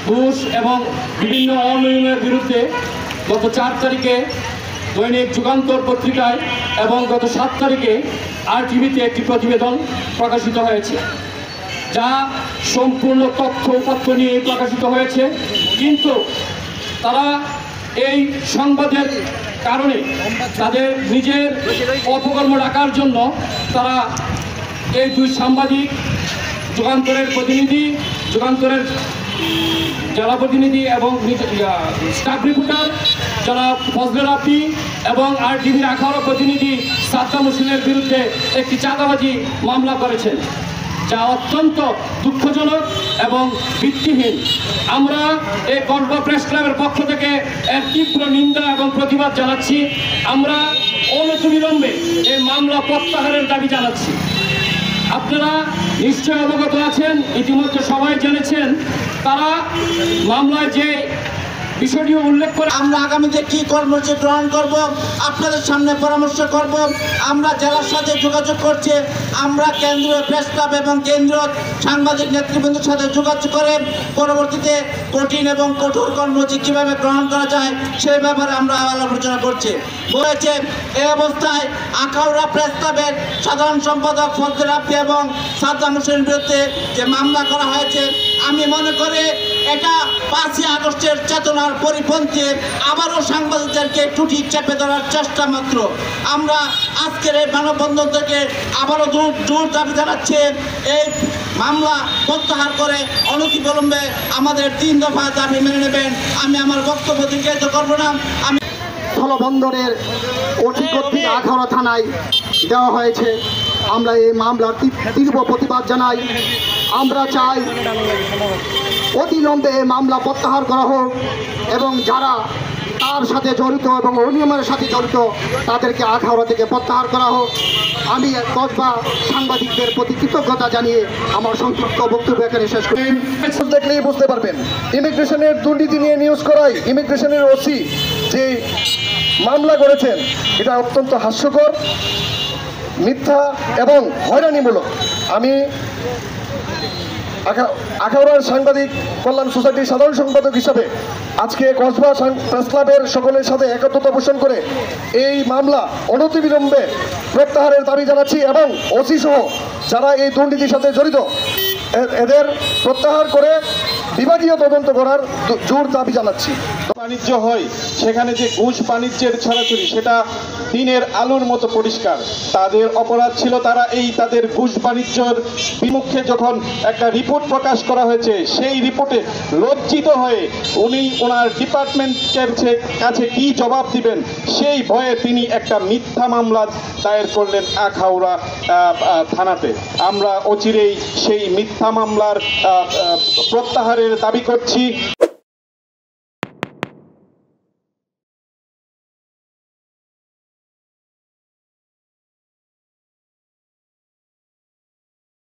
ঘুষ এবং বিভিন্ন অনিয়মের বিরুদ্ধে গত 4 তারিখে দৈনিক যুগান্তর পত্রিকায় এবং গত 7 তারিখে RTVতে একটি প্রতিবেদন প্রকাশিত হয়েছে, যা সম্পূর্ণ তথ্য উপাত্ত নিয়ে প্রকাশিত হয়েছে। কিন্তু তারা এই সংবাদের কারণে তাদের নিজের অপকর্ম রাখার জন্য তারা এই 2 সাংবাদিক, যুগান্তরের প্রতিনিধি, যুগান্তরের জেলা প্রতিনিধি এবং স্টাফ রিপোর্টার যারা ফজলে রাব্বি এবং RTVর আখাউড়া প্রতিনিধি সাদ্দাম হোসেনের বিরুদ্ধে একটি চাঁদাবাজি মামলা করেছেন, যা অত্যন্ত দুঃখজনক এবং ভিত্তিহীন। আমরা এই কসবা প্রেস ক্লাবের পক্ষ থেকে এর তীব্র নিন্দা এবং প্রতিবাদ জানাচ্ছি। আমরা অনতিবিলম্বে এই মামলা প্রত্যাহারের দাবি জানাচ্ছি। আপনারা নিশ্চয় অবগত আছেন, ইতিমধ্যে সবাই জেনেছেন, তারা মামলায় যে বিষয়টিও উল্লেখ করে আমরা আগামীতে কি কর্মসূচি গ্রহণ করব আপনাদের সামনে পরামর্শ করব। আমরা জেলার সাথে যোগাযোগ করছি, আমরা কেন্দ্রীয় প্রেস ক্লাব এবং কেন্দ্রীয় সাংবাদিক নেতৃবৃন্দের সাথে যোগাযোগ করে পরবর্তীতে কঠিন এবং কঠোর কর্মসূচি কীভাবে গ্রহণ করা যায় সেই ব্যাপারে আমরা আলোচনা করছি। বলেছে এই অবস্থায় আখাউড়া প্রেস ক্লাবের সাধারণ সম্পাদক ফজলে রাব্বি এবং সাদ্দাম হোসেনের বিরুদ্ধে যে মামলা করা হয়েছে, আমি মনে করি এটা 5ই আগস্টের চেতনার পরিপন্থী আবারও সাংবাদিকদেরকে টুটি চেপে ধরার চেষ্টা মাত্র। আমরা আজকের এই মানববন্ধন থেকে আবারও জোর দাবি জানাচ্ছি, এই মামলা প্রত্যাহার করে অনতিবিলম্বে আমাদের 3 দফা দাবি মেনে নেবেন। আমি আমার বক্তব্য দীর্ঘায়িত করব না। আমি স্থলবন্দরের অধিকর্তৃক আখাউড়া থানায় দেওয়া হয়েছে। আমরা এই মামলার তীব্র প্রতিবাদ জানাই। আমরা চাই অবিলম্বে এই মামলা প্রত্যাহার করা হোক এবং যারা তার সাথে জড়িত এবং অনিয়মের সাথে জড়িত তাদেরকে আখাউড়া থেকে প্রত্যাহার করা হোক। আমি কসবা সাংবাদিকদের প্রতি কৃতজ্ঞতা জানিয়ে আমার সংক্ষিপ্ত বক্তব্য এখানে শেষ করি। দেখলেই বুঝতে পারবেন ইমিগ্রেশনের দুর্নীতি নিয়ে নিউজ করায় ইমিগ্রেশনের ওসি যে মামলা করেছেন এটা অত্যন্ত হাস্যকর, মিথ্যা এবং হয়রানিমূলক। আমি আখাউড়ার সাংবাদিক কল্যাণ সোসাইটির সাধারণ সম্পাদক হিসাবে আজকে কসবা প্রেস ক্লাবের সকলের সাথে একত্রতা পোষণ করে এই মামলা অনতিবিলম্বে প্রত্যাহারের দাবি জানাচ্ছি এবং ওসি সহ যারা এই দুর্নীতির সাথে জড়িত এদের প্রত্যাহার করে বিভাগীয় তদন্ত করার জোর দাবি জানাচ্ছি। বাণিজ্য হয় সেখানে যে ঘুষ বাণিজ্যের ছড়াছড়ি সেটা দিনের আলোর মতো পরিষ্কার। তাদের অপরাধ ছিল তারা এই তাদের ঘুষ বাণিজ্যের বিমুখে যখন একটা রিপোর্ট প্রকাশ করা হয়েছে সেই রিপোর্টে লজ্জিত হয়ে উনি ওনার ডিপার্টমেন্টের কাছে কি জবাব দিবেন সেই ভয়ে তিনি একটা মিথ্যা মামলা দায়ের করলেন আখাউড়া থানাতে। আমরা অচিরেই সেই মিথ্যা মামলার প্রত্যাহারের দাবি করছি।